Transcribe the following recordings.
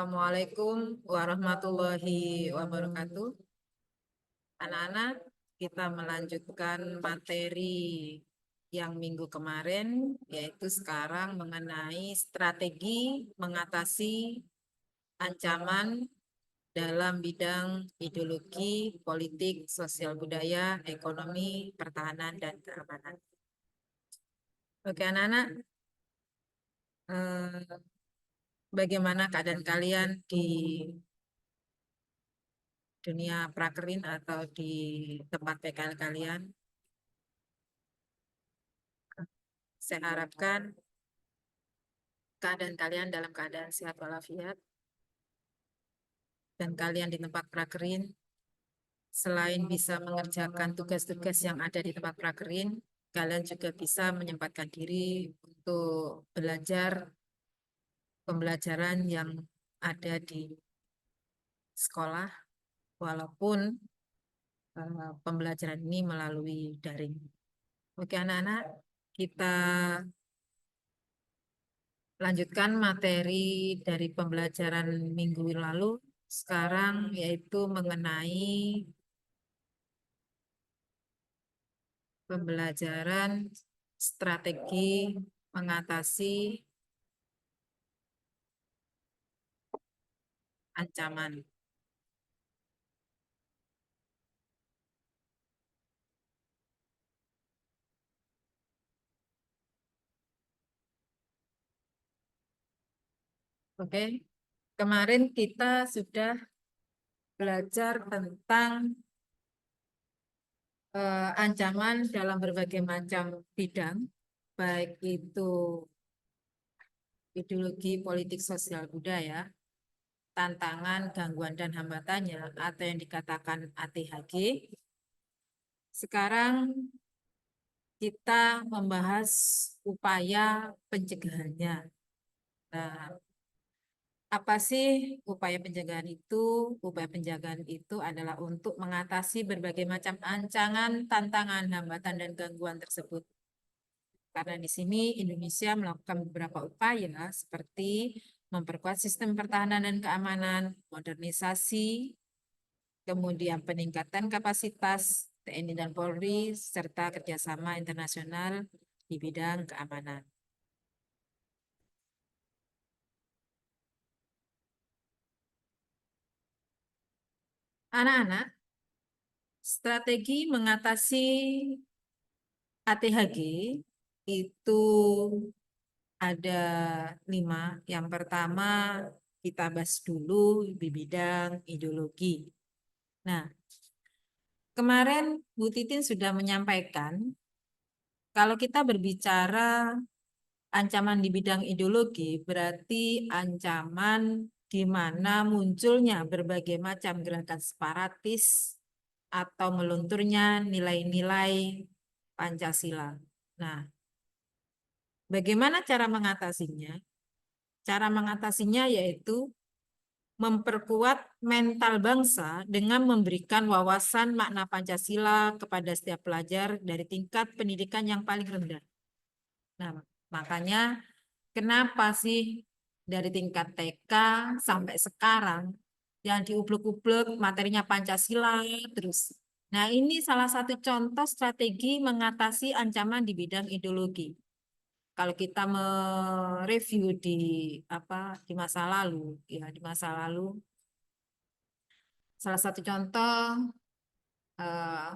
Assalamualaikum warahmatullahi wabarakatuh. Anak-anak, kita melanjutkan materi yang minggu kemarin, yaitu sekarang mengenai strategi mengatasi ancaman dalam bidang ideologi, politik, sosial budaya, ekonomi, pertahanan, dan keamanan. Oke, anak-anak, bagaimana keadaan kalian di dunia prakerin atau di tempat PKL kalian? Saya harapkan keadaan kalian dalam keadaan sehat walafiat, dan kalian di tempat prakerin selain bisa mengerjakan tugas-tugas yang ada di tempat prakerin, kalian juga bisa menyempatkan diri untuk belajar pembelajaran yang ada di sekolah, walaupun pembelajaran ini melalui daring. Oke anak-anak, kita lanjutkan materi dari pembelajaran minggu lalu. Sekarang yaitu mengenai pembelajaran strategi mengatasi ancaman. Oke, kemarin kita sudah belajar tentang ancaman dalam berbagai macam bidang, baik itu ideologi, politik, sosial, budaya, tantangan, gangguan, dan hambatannya, atau yang dikatakan ATHG. Sekarang kita membahas upaya pencegahannya. Nah, apa sih upaya pencegahan itu? Upaya pencegahan itu adalah untuk mengatasi berbagai macam ancaman, tantangan, hambatan, dan gangguan tersebut. Karena di sini Indonesia melakukan beberapa upaya seperti memperkuat sistem pertahanan dan keamanan, modernisasi, kemudian peningkatan kapasitas TNI dan Polri, serta kerjasama internasional di bidang keamanan. Anak-anak, strategi mengatasi ATHG itu ada 5. Yang pertama, kita bahas dulu di bidang ideologi. Nah, kemarin Bu Titin sudah menyampaikan, kalau kita berbicara ancaman di bidang ideologi, berarti ancaman di mana munculnya berbagai macam gerakan separatis atau melunturnya nilai-nilai Pancasila. Nah, bagaimana cara mengatasinya? Cara mengatasinya yaitu memperkuat mental bangsa dengan memberikan wawasan makna Pancasila kepada setiap pelajar dari tingkat pendidikan yang paling rendah. Nah, makanya kenapa sih dari tingkat TK sampai sekarang yang diublek-ublek materinya Pancasila terus. Nah, ini salah satu contoh strategi mengatasi ancaman di bidang ideologi. Kalau kita mereview di masa lalu, ya di masa lalu salah satu contoh eh,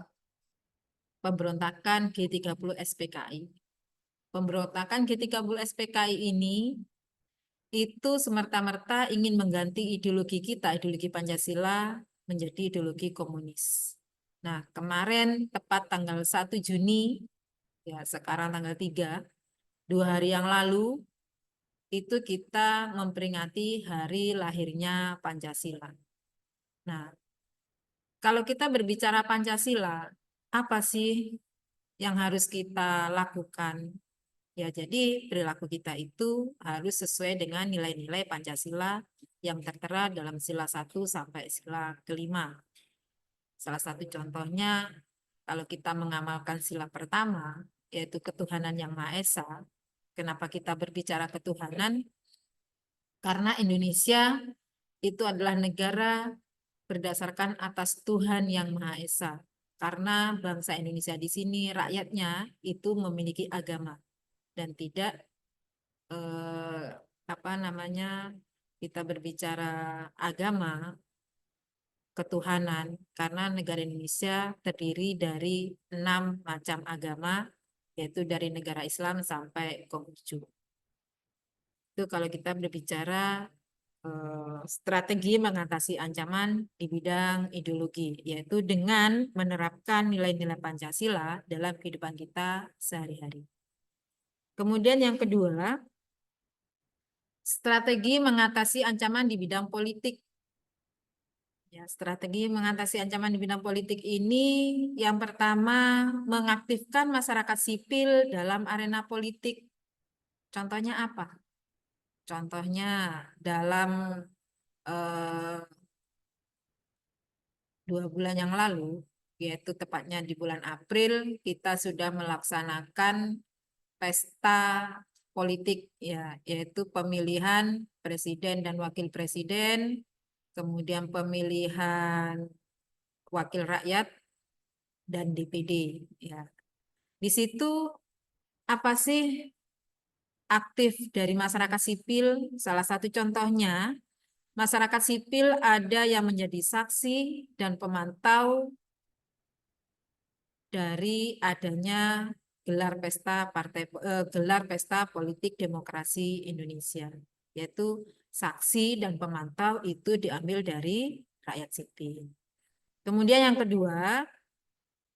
pemberontakan G30 SPKI. Pemberontakan G30 SPKI ini itu semerta-merta ingin mengganti ideologi kita, ideologi Pancasila menjadi ideologi komunis. Nah, kemarin tepat tanggal 1 Juni, ya sekarang tanggal 3, 2 hari yang lalu, itu kita memperingati hari lahirnya Pancasila. Nah, kalau kita berbicara Pancasila, apa sih yang harus kita lakukan? Ya, jadi perilaku kita itu harus sesuai dengan nilai-nilai Pancasila yang tertera dalam sila 1 sampai sila kelima. Salah satu contohnya, kalau kita mengamalkan sila pertama, yaitu ketuhanan yang Maha Esa. Kenapa kita berbicara ketuhanan? Karena Indonesia itu adalah negara berdasarkan atas Tuhan yang Maha Esa. Karena bangsa Indonesia di sini rakyatnya itu memiliki agama dan tidak apa namanya, kita berbicara agama ketuhanan, karena negara Indonesia terdiri dari 6 macam agama, yaitu dari negara Islam sampai Konghucu. Itu kalau kita berbicara strategi mengatasi ancaman di bidang ideologi, yaitu dengan menerapkan nilai-nilai Pancasila dalam kehidupan kita sehari-hari. Kemudian yang kedua, strategi mengatasi ancaman di bidang politik. Ya, strategi mengatasi ancaman di bidang politik ini yang pertama mengaktifkan masyarakat sipil dalam arena politik. Contohnya apa? Contohnya dalam 2 bulan yang lalu, yaitu tepatnya di bulan April, kita sudah melaksanakan pesta politik, ya, yaitu pemilihan presiden dan wakil presiden, kemudian pemilihan wakil rakyat dan DPD. Ya, di situ apa sih aktif dari masyarakat sipil? Salah satu contohnya, masyarakat sipil ada yang menjadi saksi dan pemantau dari adanya gelar pesta politik demokrasi Indonesia, yaitu saksi dan pemantau itu diambil dari rakyat sipil. Kemudian yang kedua,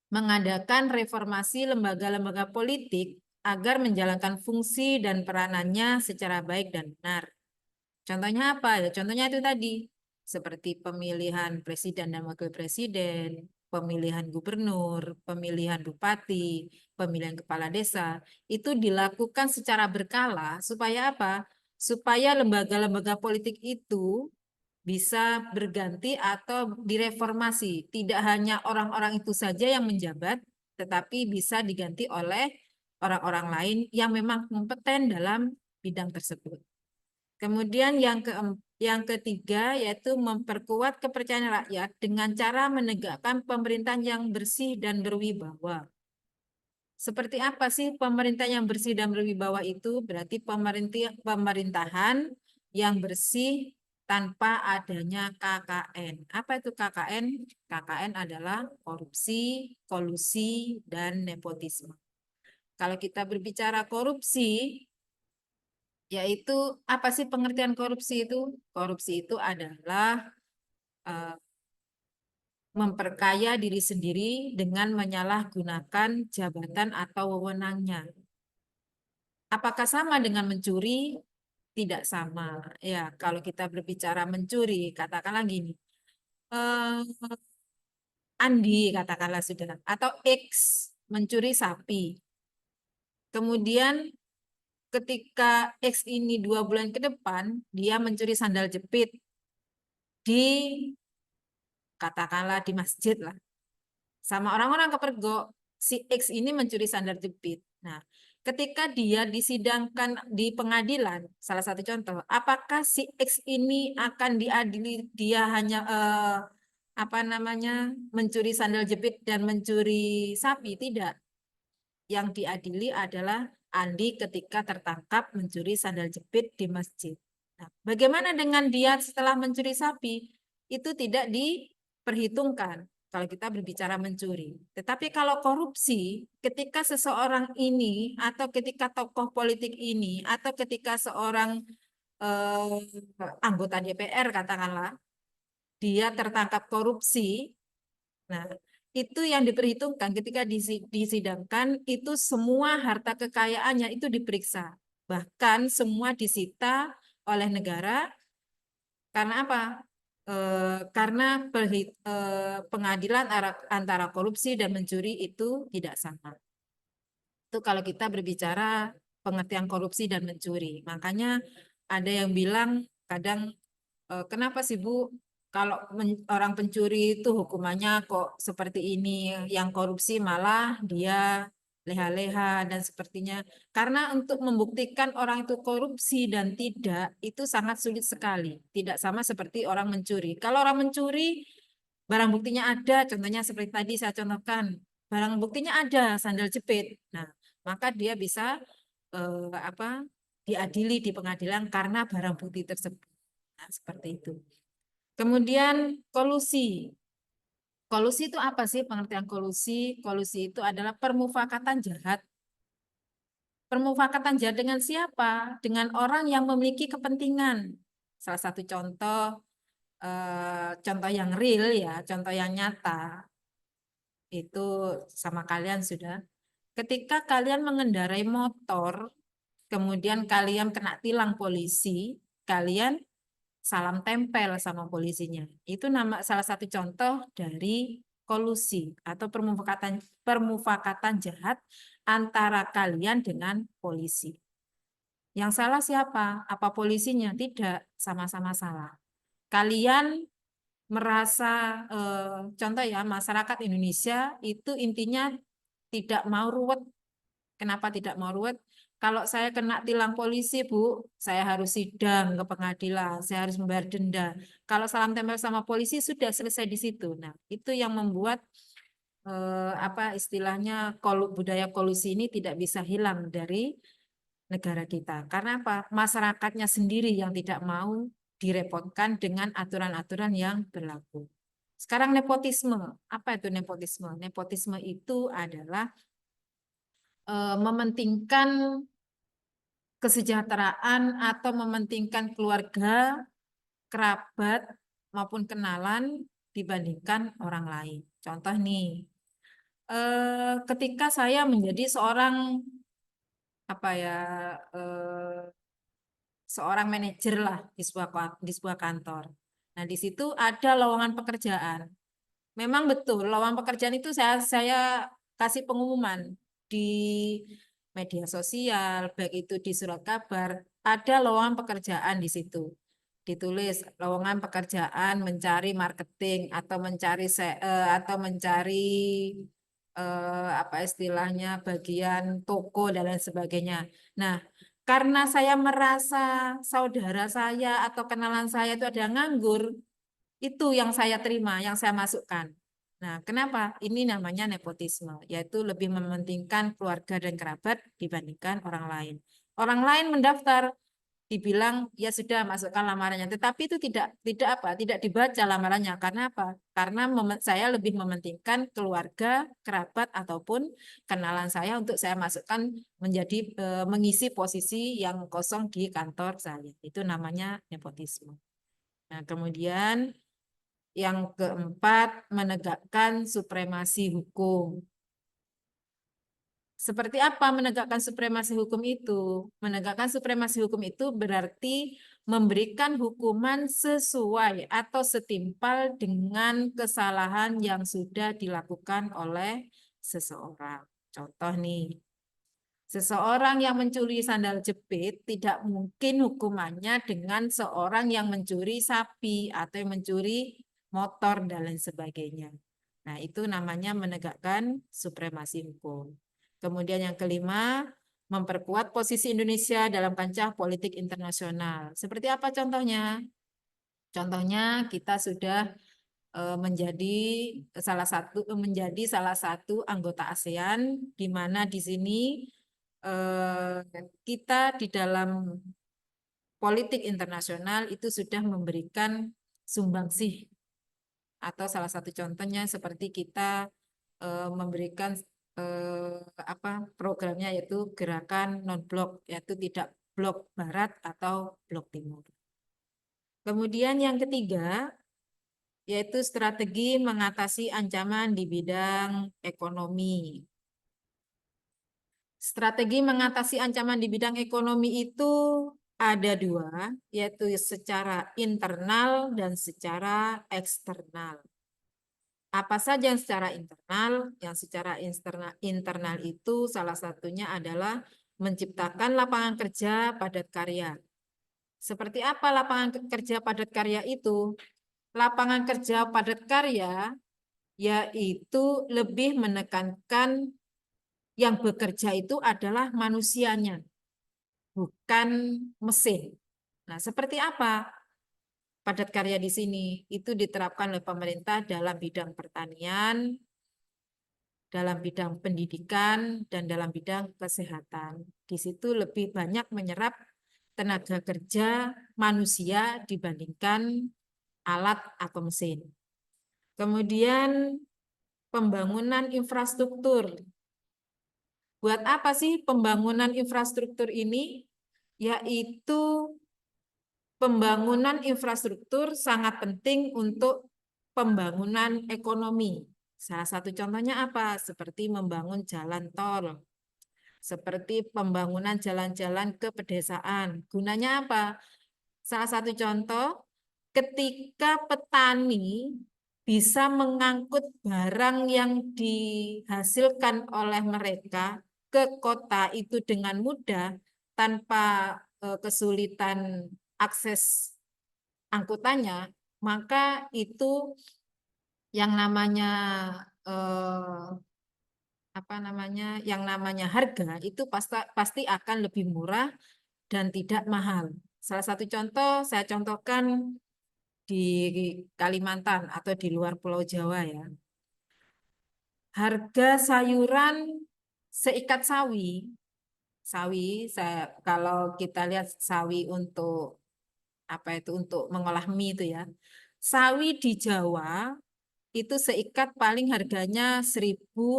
mengadakan reformasi lembaga-lembaga politik agar menjalankan fungsi dan peranannya secara baik dan benar. Contohnya apa? Ya, contohnya itu tadi, seperti pemilihan presiden dan wakil presiden, pemilihan gubernur, pemilihan bupati, pemilihan kepala desa, itu dilakukan secara berkala supaya apa? Supaya lembaga-lembaga politik itu bisa berganti atau direformasi. Tidak hanya orang-orang itu saja yang menjabat, tetapi bisa diganti oleh orang-orang lain yang memang kompeten dalam bidang tersebut. Kemudian yang ketiga yaitu memperkuat kepercayaan rakyat dengan cara menegakkan pemerintahan yang bersih dan berwibawa. Seperti apa sih pemerintah yang bersih dan berwibawa itu? Berarti pemerintahan yang bersih tanpa adanya KKN. Apa itu KKN? KKN adalah korupsi, kolusi, dan nepotisme. Kalau kita berbicara korupsi, yaitu apa sih pengertian korupsi itu? Korupsi itu adalah memperkaya diri sendiri dengan menyalahgunakan jabatan atau wewenangnya. Apakah sama dengan mencuri? Tidak sama. Ya, kalau kita berbicara mencuri, katakanlah gini, eh, Andi katakanlah sudah, atau X mencuri sapi. Kemudian ketika X ini 2 bulan ke depan, dia mencuri sandal jepit di katakanlah di masjid lah. Sama orang-orang kepergok, si X ini mencuri sandal jepit. Nah, ketika dia disidangkan di pengadilan, salah satu contoh, apakah si X ini akan diadili dia hanya apa namanya mencuri sandal jepit dan mencuri sapi? Tidak. Yang diadili adalah Andi ketika tertangkap mencuri sandal jepit di masjid. Nah, bagaimana dengan dia setelah mencuri sapi? Itu tidak diperhitungkan kalau kita berbicara mencuri. Tetapi kalau korupsi, ketika seseorang ini atau ketika tokoh politik ini atau ketika seorang anggota DPR katakanlah, dia tertangkap korupsi, nah itu yang diperhitungkan ketika disidangkan itu semua harta kekayaannya itu diperiksa. Bahkan semua disita oleh negara karena apa? Karena pengadilan antara korupsi dan mencuri itu tidak sama. Itu kalau kita berbicara pengertian korupsi dan mencuri. Makanya ada yang bilang kadang kenapa sih Bu kalau orang pencuri itu hukumannya kok seperti ini, yang korupsi malah dia leha-leha dan sepertinya. Karena untuk membuktikan orang itu korupsi dan tidak, itu sangat sulit sekali. Tidak sama seperti orang mencuri. Kalau orang mencuri, barang buktinya ada, contohnya seperti tadi saya contohkan, barang buktinya ada, sandal jepit. Nah, maka dia bisa diadili di pengadilan karena barang bukti tersebut. Nah, seperti itu. Kemudian kolusi. Kolusi itu apa sih pengertian kolusi? Kolusi itu adalah permufakatan jahat. Permufakatan jahat dengan siapa? Dengan orang yang memiliki kepentingan. Salah satu contoh yang real ya, contoh yang nyata itu sama kalian sudah. Ketika kalian mengendarai motor, kemudian kalian kena tilang polisi, kalian salam tempel sama polisinya. Itu salah satu contoh dari kolusi atau permufakatan jahat antara kalian dengan polisi. Yang salah siapa? Apa polisinya? Tidak, sama-sama salah. Kalian merasa contoh ya, masyarakat Indonesia itu intinya tidak mau ruwet. Kenapa tidak mau ruwet? Kalau saya kena tilang polisi, Bu, saya harus sidang ke pengadilan, saya harus membayar denda. Kalau salam tempel sama polisi sudah selesai di situ. Nah, itu yang membuat apa istilahnya budaya kolusi ini tidak bisa hilang dari negara kita. Karena apa? Masyarakatnya sendiri yang tidak mau direpotkan dengan aturan-aturan yang berlaku. Sekarang nepotisme. Apa itu nepotisme? Nepotisme itu adalah mementingkan kesejahteraan atau mementingkan keluarga, kerabat, maupun kenalan dibandingkan orang lain. Contoh nih, ketika saya menjadi seorang apa ya seorang manajer lah di sebuah kantor. Nah, di situ ada lowongan pekerjaan. Memang betul, lowongan pekerjaan itu saya kasih pengumuman di media sosial, baik itu di surat kabar, ada lowongan pekerjaan di situ. Ditulis lowongan pekerjaan mencari marketing atau mencari apa istilahnya bagian toko dan lain sebagainya. Nah, karena saya merasa saudara saya atau kenalan saya itu ada yang nganggur, itu yang saya terima, yang saya masukkan. Nah, kenapa? Ini namanya nepotisme, yaitu lebih mementingkan keluarga dan kerabat dibandingkan orang lain. Orang lain mendaftar, dibilang ya sudah masukkan lamarannya, tetapi itu tidak dibaca lamarannya. Karena apa? Karena saya lebih mementingkan keluarga, kerabat ataupun kenalan saya untuk saya masukkan menjadi mengisi posisi yang kosong di kantor saya. Itu namanya nepotisme. Nah, kemudian yang keempat, menegakkan supremasi hukum. Seperti apa menegakkan supremasi hukum itu? Menegakkan supremasi hukum itu berarti memberikan hukuman sesuai atau setimpal dengan kesalahan yang sudah dilakukan oleh seseorang. Contoh nih, seseorang yang mencuri sandal jepit tidak mungkin hukumannya dengan seorang yang mencuri sapi atau yang mencuri motor dan lain sebagainya. Nah, itu namanya menegakkan supremasi hukum. Kemudian yang kelima, memperkuat posisi Indonesia dalam kancah politik internasional. Seperti apa contohnya? Contohnya kita sudah menjadi salah satu anggota ASEAN, di mana di sini kita di dalam politik internasional itu sudah memberikan sumbangsih, atau salah satu contohnya seperti kita memberikan programnya yaitu gerakan non blok, yaitu tidak blok barat atau blok timur. Kemudian yang ketiga yaitu strategi mengatasi ancaman di bidang ekonomi. Strategi mengatasi ancaman di bidang ekonomi itu ada dua, yaitu secara internal dan secara eksternal. Apa saja yang secara internal? Yang secara internal itu salah satunya adalah menciptakan lapangan kerja padat karya. Seperti apa lapangan kerja padat karya itu? Lapangan kerja padat karya yaitu lebih menekankan Yang bekerja itu adalah manusianya, bukan mesin. Nah, seperti apa padat karya di sini? Itu diterapkan oleh pemerintah dalam bidang pertanian, dalam bidang pendidikan, dan dalam bidang kesehatan. Di situ lebih banyak menyerap tenaga kerja manusia dibandingkan alat atau mesin. Kemudian pembangunan infrastruktur. Buat apa sih pembangunan infrastruktur ini? Yaitu pembangunan infrastruktur sangat penting untuk pembangunan ekonomi. Salah satu contohnya apa? Seperti membangun jalan tol, seperti pembangunan jalan-jalan ke pedesaan. Gunanya apa? Salah satu contoh, ketika petani bisa mengangkut barang yang dihasilkan oleh mereka ke kota itu dengan mudah tanpa kesulitan akses angkutannya, maka itu yang namanya eh, yang namanya harga itu pasti akan lebih murah dan tidak mahal. Salah satu contoh saya contohkan di Kalimantan atau di luar Pulau Jawa ya. Harga sayuran seikat sawi, kalau kita lihat sawi untuk apa itu untuk mengolah mie itu ya. Sawi di Jawa itu seikat paling harganya 1.000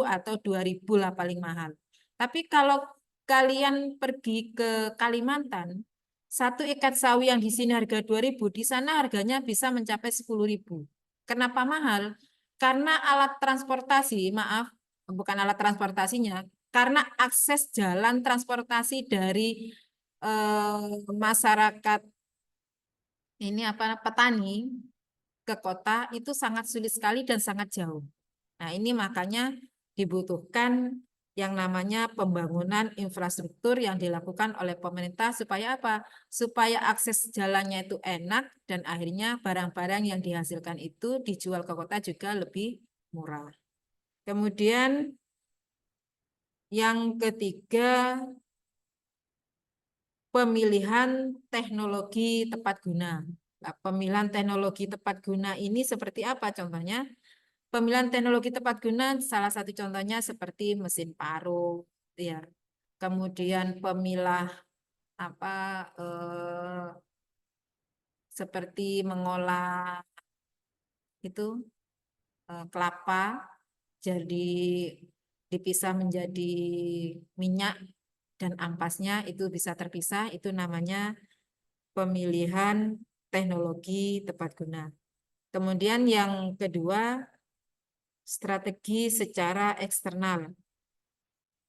atau 2.000 lah paling mahal. Tapi kalau kalian pergi ke Kalimantan, satu ikat sawi yang di sini harga 2.000, di sana harganya bisa mencapai 10.000. Kenapa mahal? Karena alat transportasi, maaf, bukan alat transportasinya, karena akses jalan transportasi dari masyarakat ini apa petani ke kota itu sangat sulit sekali dan sangat jauh. Nah, ini makanya dibutuhkan yang namanya pembangunan infrastruktur yang dilakukan oleh pemerintah supaya apa? Supaya akses jalannya itu enak dan akhirnya barang-barang yang dihasilkan itu dijual ke kota juga lebih murah. Kemudian yang ketiga, pemilihan teknologi tepat guna. Nah, pemilihan teknologi tepat guna ini seperti apa contohnya? Pemilihan teknologi tepat guna salah satu contohnya seperti mesin parut, ya. Kemudian pemilah apa seperti mengolah itu kelapa jadi dipisah menjadi minyak dan ampasnya itu bisa terpisah, itu namanya pemilihan teknologi tepat guna. Kemudian yang kedua, strategi secara eksternal,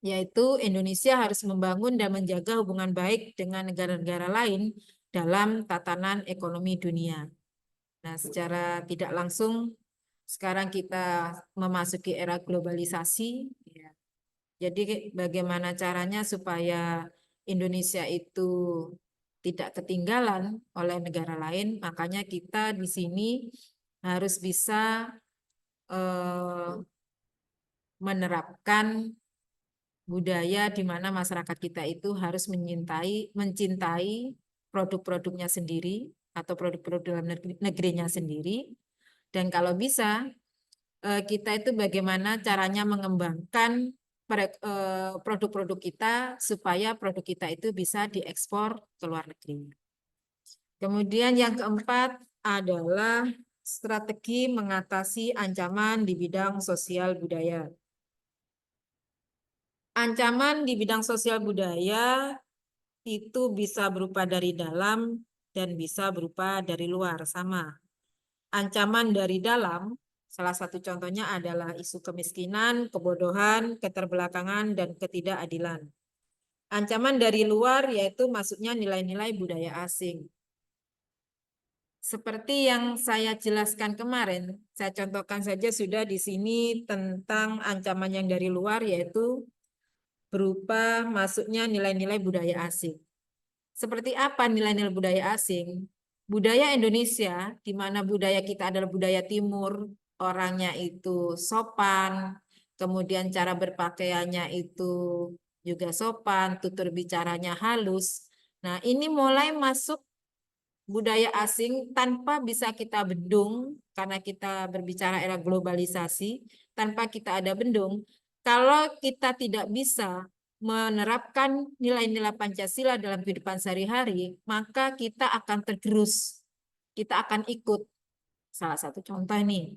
yaitu Indonesia harus membangun dan menjaga hubungan baik dengan negara-negara lain dalam tatanan ekonomi dunia. Nah, secara tidak langsung sekarang kita memasuki era globalisasi, ya. Jadi bagaimana caranya supaya Indonesia itu tidak ketinggalan oleh negara lain, makanya kita di sini harus bisa menerapkan budaya di mana masyarakat kita itu harus mencintai produk-produknya sendiri atau produk-produk dalam negerinya sendiri. Dan kalau bisa, kita itu bagaimana caranya mengembangkan produk-produk kita supaya produk kita itu bisa diekspor ke luar negeri. Kemudian yang keempat adalah strategi mengatasi ancaman di bidang sosial budaya. Ancaman di bidang sosial budaya itu bisa berupa dari dalam dan bisa berupa dari luar, sama. Ancaman dari dalam, salah satu contohnya adalah isu kemiskinan, kebodohan, keterbelakangan, dan ketidakadilan. Ancaman dari luar yaitu masuknya nilai-nilai budaya asing. Seperti yang saya jelaskan kemarin, saya contohkan saja sudah di sini tentang ancaman yang dari luar yaitu berupa masuknya nilai-nilai budaya asing. Seperti apa nilai-nilai budaya asing? Budaya Indonesia, di mana budaya kita adalah budaya timur, orangnya itu sopan, kemudian cara berpakaiannya itu juga sopan, tutur bicaranya halus. Nah, ini mulai masuk budaya asing tanpa bisa kita bendung, karena kita berbicara era globalisasi, tanpa kita ada bendung. Kalau kita tidak bisa menerapkan nilai-nilai Pancasila dalam kehidupan sehari-hari, maka kita akan tergerus, kita akan ikut. Salah satu contoh nih,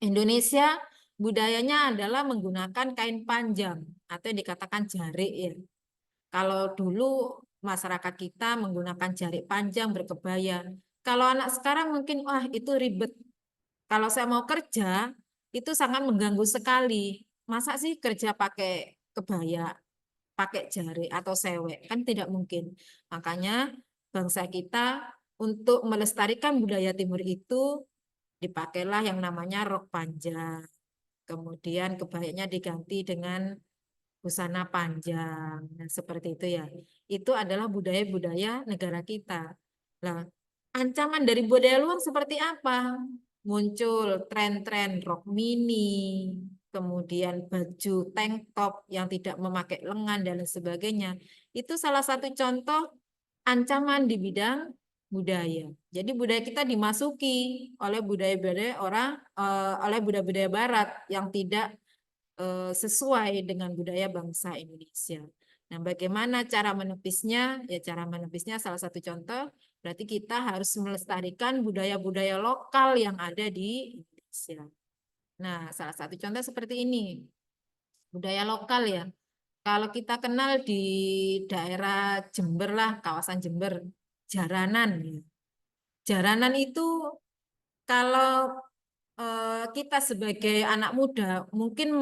Indonesia budayanya adalah menggunakan kain panjang atau yang dikatakan jarik ya. Kalau dulu masyarakat kita menggunakan jarik panjang berkebaya. Kalau anak sekarang mungkin wah itu ribet. Kalau saya mau kerja itu sangat mengganggu sekali. Masa sih kerja pakai kebaya, pakai jarik atau sewek? Kan tidak mungkin. Makanya bangsa kita untuk melestarikan budaya timur itu dipakailah yang namanya rok panjang. Kemudian kebayanya diganti dengan busana panjang. Nah, seperti itu ya. Itu adalah budaya-budaya negara kita. Nah, ancaman dari budaya luar seperti apa? Muncul tren-tren rok mini, kemudian baju tank top yang tidak memakai lengan dan lain sebagainya. Itu salah satu contoh ancaman di bidang budaya. Jadi budaya kita dimasuki oleh budaya-budaya orang, oleh budaya-budaya Barat yang tidak sesuai dengan budaya bangsa Indonesia. Nah, bagaimana cara menepisnya? Ya, cara menepisnya salah satu contoh berarti kita harus melestarikan budaya-budaya lokal yang ada di Indonesia. Nah, salah satu contoh seperti ini, budaya lokal ya. Kalau kita kenal di daerah Jember lah, kawasan Jember, jaranan. Ya. Jaranan itu kalau kita sebagai anak muda mungkin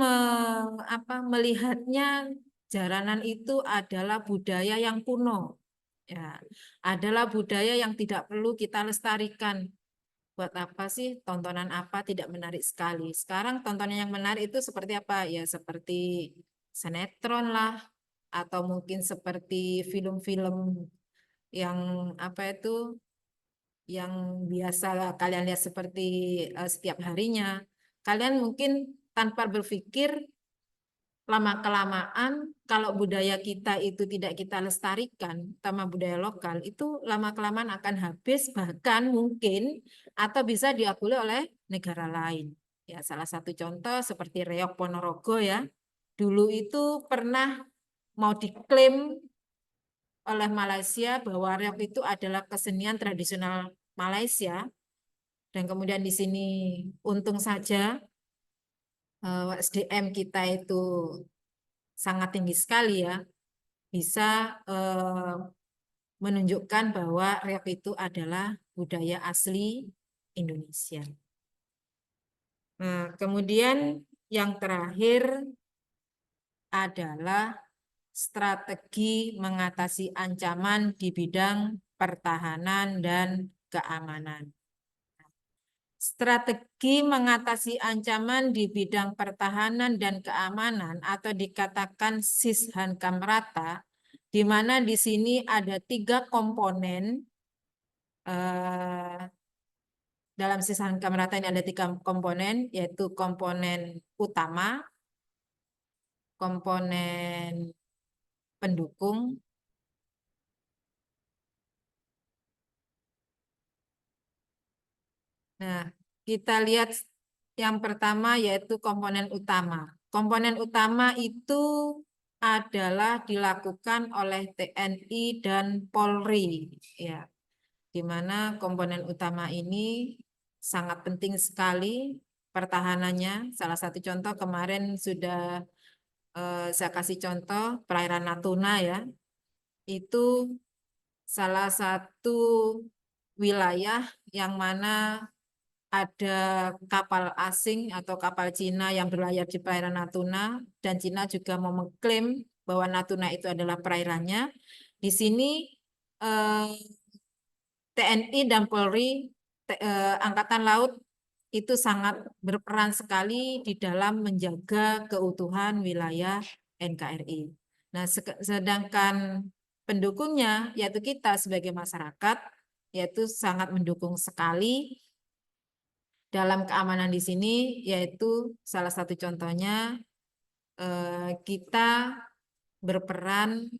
melihatnya jaranan itu adalah budaya yang kuno, ya, adalah budaya yang tidak perlu kita lestarikan. Buat apa sih tontonan apa tidak menarik sekali? Sekarang tontonan yang menarik itu seperti apa? Ya seperti sinetron lah, atau mungkin seperti film-film yang apa itu yang biasa kalian lihat seperti setiap harinya. Kalian mungkin tanpa berpikir lama-kelamaan kalau budaya kita itu tidak kita lestarikan, sama budaya lokal, itu lama-kelamaan akan habis bahkan mungkin atau bisa diakui oleh negara lain. Ya, salah satu contoh seperti Reok Ponorogo ya. Dulu itu pernah mau diklaim oleh Malaysia bahwa reok itu adalah kesenian tradisional Malaysia, dan kemudian di sini untung saja SDM kita itu sangat tinggi sekali ya, bisa menunjukkan bahwa reok itu adalah budaya asli Indonesia. Nah, kemudian yang terakhir adalah strategi mengatasi ancaman di bidang pertahanan dan keamanan. Strategi mengatasi ancaman di bidang pertahanan dan keamanan atau dikatakan Sishankam Rata, di mana di sini ada 3 komponen. Dalam Sishankam Rata ini ada 3 komponen, yaitu komponen utama, komponen pendukung, nah, kita lihat yang pertama yaitu komponen utama. Komponen utama itu adalah dilakukan oleh TNI dan Polri, ya, di mana komponen utama ini sangat penting sekali pertahanannya. Salah satu contoh kemarin sudah saya kasih contoh perairan Natuna ya, itu salah satu wilayah yang mana ada kapal asing atau kapal Cina yang berlayar di perairan Natuna, dan Cina juga mau mengklaim bahwa Natuna itu adalah perairannya. Di sini TNI dan Polri, Angkatan Laut itu sangat berperan sekali di dalam menjaga keutuhan wilayah NKRI. Nah, sedangkan pendukungnya yaitu kita sebagai masyarakat yaitu sangat mendukung sekali dalam keamanan di sini, yaitu salah satu contohnya kita berperan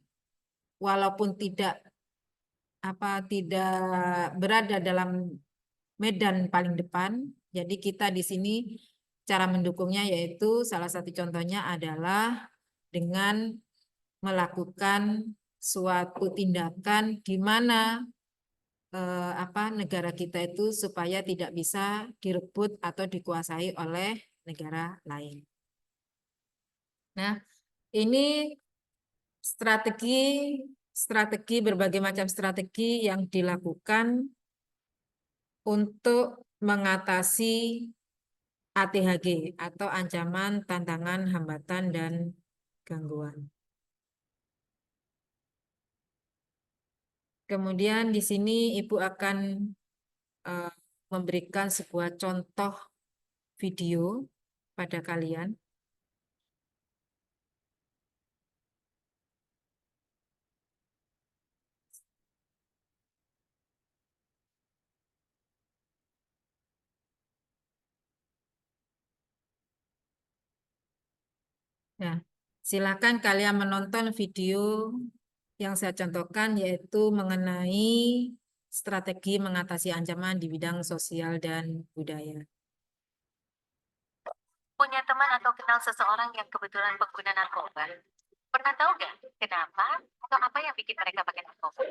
walaupun tidak berada dalam medan paling depan. Jadi kita di sini cara mendukungnya yaitu salah satu contohnya adalah dengan melakukan suatu tindakan di mana negara kita itu supaya tidak bisa direbut atau dikuasai oleh negara lain. Nah, ini strategi berbagai macam strategi yang dilakukan untuk mengatasi ATHG atau ancaman, tantangan, hambatan, dan gangguan. Kemudian di sini Ibu akan memberikan sebuah contoh video pada kalian. Nah, silakan kalian menonton video yang saya contohkan yaitu mengenai strategi mengatasi ancaman di bidang sosial dan budaya. Punya teman atau kenal seseorang yang kebetulan pengguna narkoba? Pernah tahu nggak kenapa atau apa yang bikin mereka pakai narkoba?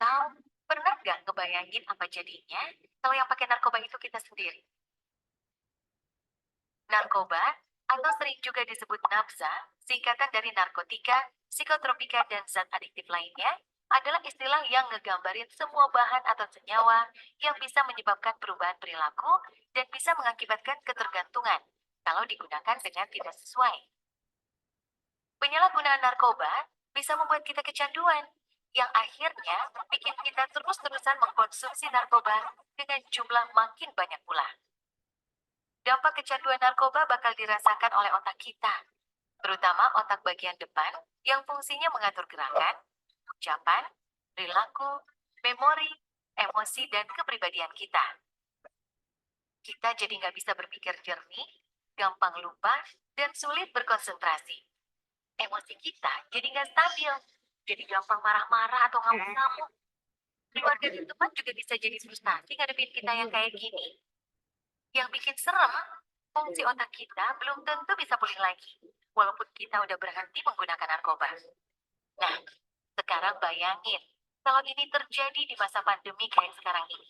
Tahu, pernah nggak ngebayangin apa jadinya kalau yang pakai narkoba itu kita sendiri? Narkoba, atau sering juga disebut nafsa, singkatan dari narkotika, psikotropika, dan zat adiktif lainnya, adalah istilah yang ngegambarin semua bahan atau senyawa yang bisa menyebabkan perubahan perilaku dan bisa mengakibatkan ketergantungan kalau digunakan dengan tidak sesuai. Penyalahgunaan narkoba bisa membuat kita kecanduan, yang akhirnya bikin kita terus-terusan mengkonsumsi narkoba dengan jumlah makin banyak pula. Dampak kecanduan narkoba bakal dirasakan oleh otak kita, terutama otak bagian depan yang fungsinya mengatur gerakan, ucapan, perilaku, memori, emosi, dan kepribadian kita. Kita jadi nggak bisa berpikir jernih, gampang lupa, dan sulit berkonsentrasi. Emosi kita jadi nggak stabil, jadi gampang marah-marah atau ngamuk-ngamuk. Keluarga dan teman juga bisa jadi frustasi ngadepin kita yang kayak gini. Yang bikin serem, fungsi otak kita belum tentu bisa pulih lagi, walaupun kita udah berhenti menggunakan narkoba. Nah, sekarang bayangin, kalau ini terjadi di masa pandemi kayak sekarang ini.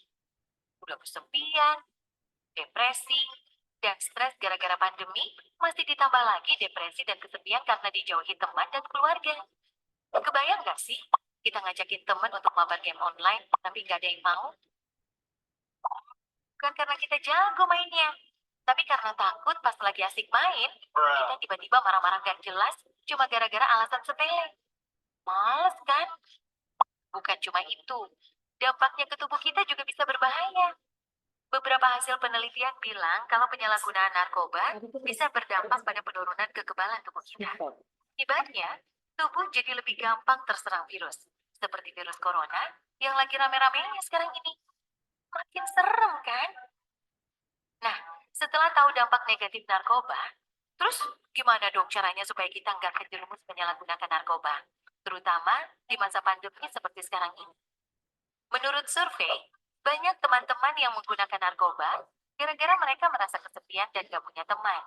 Udah kesepian, depresi, dan stres gara-gara pandemi, masih ditambah lagi depresi dan kesepian karena dijauhi teman dan keluarga. Kebayang gak sih, kita ngajakin teman untuk mabar game online, tapi gak ada yang mau? Bukan karena kita jago mainnya, tapi karena takut pas lagi asik main, kita tiba-tiba marah-marah gak jelas, cuma gara-gara alasan sepele. Males kan? Bukan cuma itu, dampaknya ke tubuh kita juga bisa berbahaya. Beberapa hasil penelitian bilang kalau penyalahgunaan narkoba bisa berdampak pada penurunan kekebalan tubuh kita. Akibatnya, tubuh jadi lebih gampang terserang virus, seperti virus corona yang lagi rame-ramenya sekarang ini. Makin serem kan? Nah, setelah tahu dampak negatif narkoba, terus gimana dong caranya supaya kita nggak terjerumus penyalahgunakan narkoba? Terutama di masa pandemi seperti sekarang ini. Menurut survei, banyak teman-teman yang menggunakan narkoba gara-gara mereka merasa kesepian dan gak punya teman.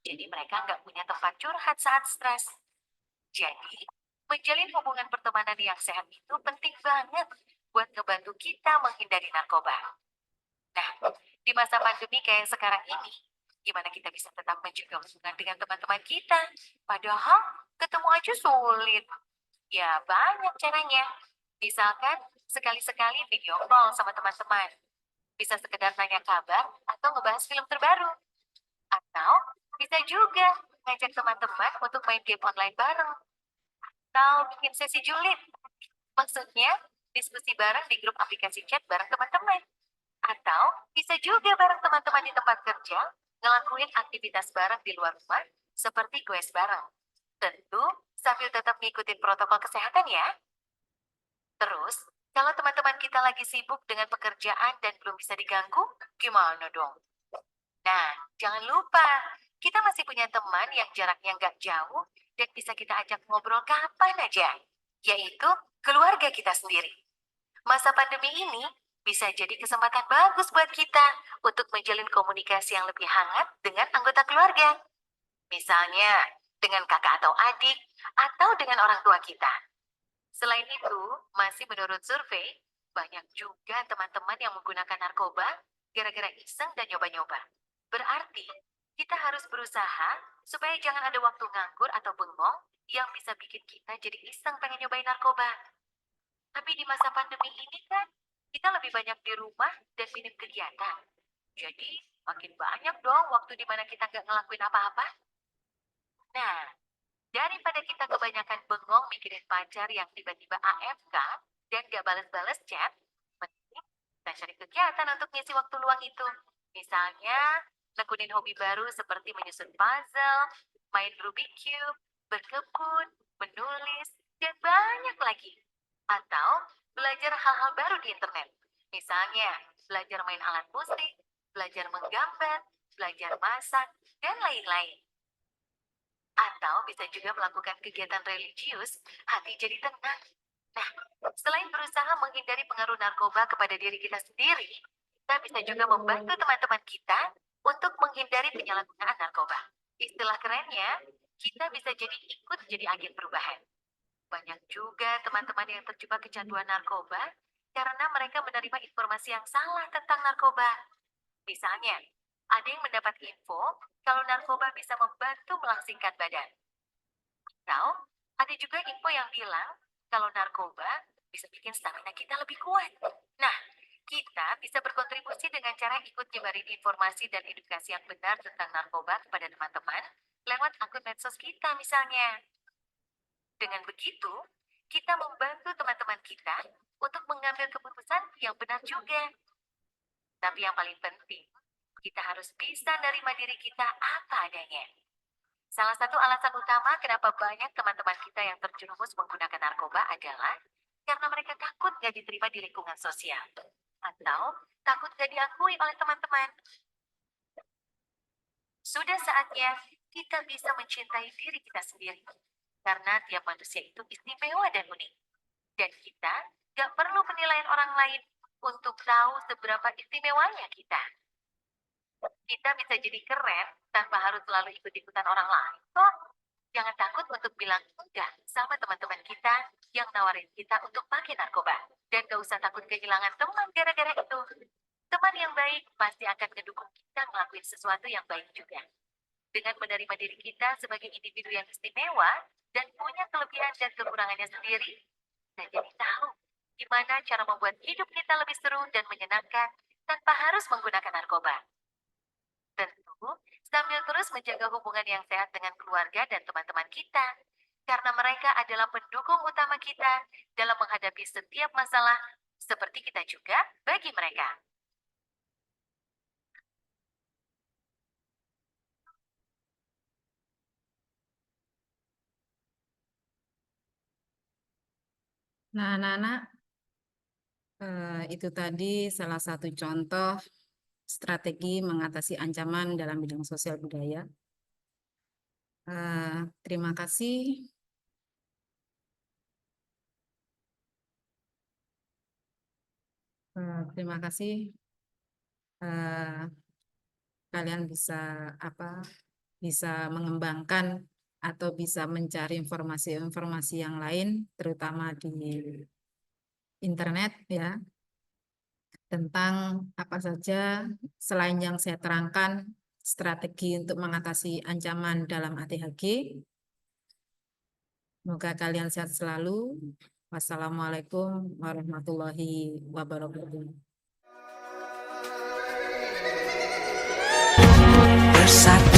Jadi mereka nggak punya tempat curhat saat stres. Jadi, menjalin hubungan pertemanan yang sehat itu penting banget buat ngebantu kita menghindari narkoba. Nah, di masa pandemi kayak sekarang ini, gimana kita bisa tetap menjaga hubungan dengan teman-teman kita? Padahal ketemu aja sulit. Ya, banyak caranya. Misalkan, sekali-sekali video call sama teman-teman. Bisa sekedar nanya kabar atau ngebahas film terbaru. Atau bisa juga ngajak teman-teman untuk main game online bareng. Atau bikin sesi julid. Maksudnya, diskusi bareng di grup aplikasi chat bareng teman-teman. Atau bisa juga bareng teman-teman di tempat kerja, ngelakuin aktivitas bareng di luar rumah, seperti quest bareng. Tentu sambil tetap ngikutin protokol kesehatan ya. Terus, kalau teman-teman kita lagi sibuk dengan pekerjaan dan belum bisa diganggu, gimana dong? Nah, jangan lupa, kita masih punya teman yang jaraknya nggak jauh dan bisa kita ajak ngobrol kapan aja, yaitu keluarga kita sendiri. Masa pandemi ini bisa jadi kesempatan bagus buat kita untuk menjalin komunikasi yang lebih hangat dengan anggota keluarga. Misalnya, dengan kakak atau adik, atau dengan orang tua kita. Selain itu, masih menurut survei, banyak juga teman-teman yang menggunakan narkoba gara-gara iseng dan nyoba-nyoba. Berarti, kita harus berusaha supaya jangan ada waktu nganggur atau bengong yang bisa bikin kita jadi iseng pengen nyobain narkoba. Tapi di masa pandemi ini kan, kita lebih banyak di rumah dan minim kegiatan. Jadi, makin banyak dong waktu di mana kita nggak ngelakuin apa-apa. Nah, daripada kita kebanyakan bengong mikirin pacar yang tiba-tiba AFK dan gak bales-bales chat, mending kita cari kegiatan untuk ngisi waktu luang itu. Misalnya, nekunin hobi baru seperti menyusun puzzle, main Rubik Cube, berkebun, menulis, dan banyak lagi. Atau belajar hal-hal baru di internet. Misalnya, belajar main alat musik, belajar menggambar, belajar masak, dan lain-lain. Atau bisa juga melakukan kegiatan religius, hati jadi tenang. Nah, selain berusaha menghindari pengaruh narkoba kepada diri kita sendiri, kita bisa juga membantu teman-teman kita untuk menghindari penyalahgunaan narkoba. Istilah kerennya, kita bisa ikut jadi agen perubahan. Banyak juga teman-teman yang terjebak kecanduan narkoba karena mereka menerima informasi yang salah tentang narkoba. Misalnya, ada yang mendapat info kalau narkoba bisa membantu melangsingkan badan. Atau ada juga info yang bilang kalau narkoba bisa bikin stamina kita lebih kuat. Nah, kita bisa berkontribusi dengan cara ikut nyebarin informasi dan edukasi yang benar tentang narkoba kepada teman-teman lewat akun medsos kita misalnya. Dengan begitu, kita membantu teman-teman kita untuk mengambil keputusan yang benar juga. Tapi yang paling penting, kita harus bisa menerima diri kita apa adanya. Salah satu alasan utama kenapa banyak teman-teman kita yang terjerumus menggunakan narkoba adalah karena mereka takut gak diterima di lingkungan sosial. Atau takut gak diakui oleh teman-teman. Sudah saatnya kita bisa mencintai diri kita sendiri. Karena tiap manusia itu istimewa dan unik. Dan kita gak perlu penilaian orang lain untuk tahu seberapa istimewanya kita. Kita bisa jadi keren tanpa harus selalu ikut-ikutan orang lain kok. Jangan takut untuk bilang enggak sama teman-teman kita yang nawarin kita untuk pakai narkoba. Dan gak usah takut kehilangan teman gara-gara itu. Teman yang baik pasti akan mendukung kita ngelakuin sesuatu yang baik juga. Dengan menerima diri kita sebagai individu yang istimewa dan punya kelebihan dan kekurangannya sendiri, kita jadi tahu gimana cara membuat hidup kita lebih seru dan menyenangkan tanpa harus menggunakan narkoba. Tentu, sambil terus menjaga hubungan yang sehat dengan keluarga dan teman-teman kita, karena mereka adalah pendukung utama kita dalam menghadapi setiap masalah, seperti kita juga bagi mereka. Nah, anak-anak, itu tadi salah satu contoh strategi mengatasi ancaman dalam bidang sosial budaya. Terima kasih. Terima kasih. Kalian bisa mengembangkan atau bisa mencari informasi-informasi yang lain, terutama di internet ya, tentang apa saja selain yang saya terangkan strategi untuk mengatasi ancaman dalam ATHG. Semoga kalian sehat selalu. Wassalamualaikum warahmatullahi wabarakatuh. Bersatu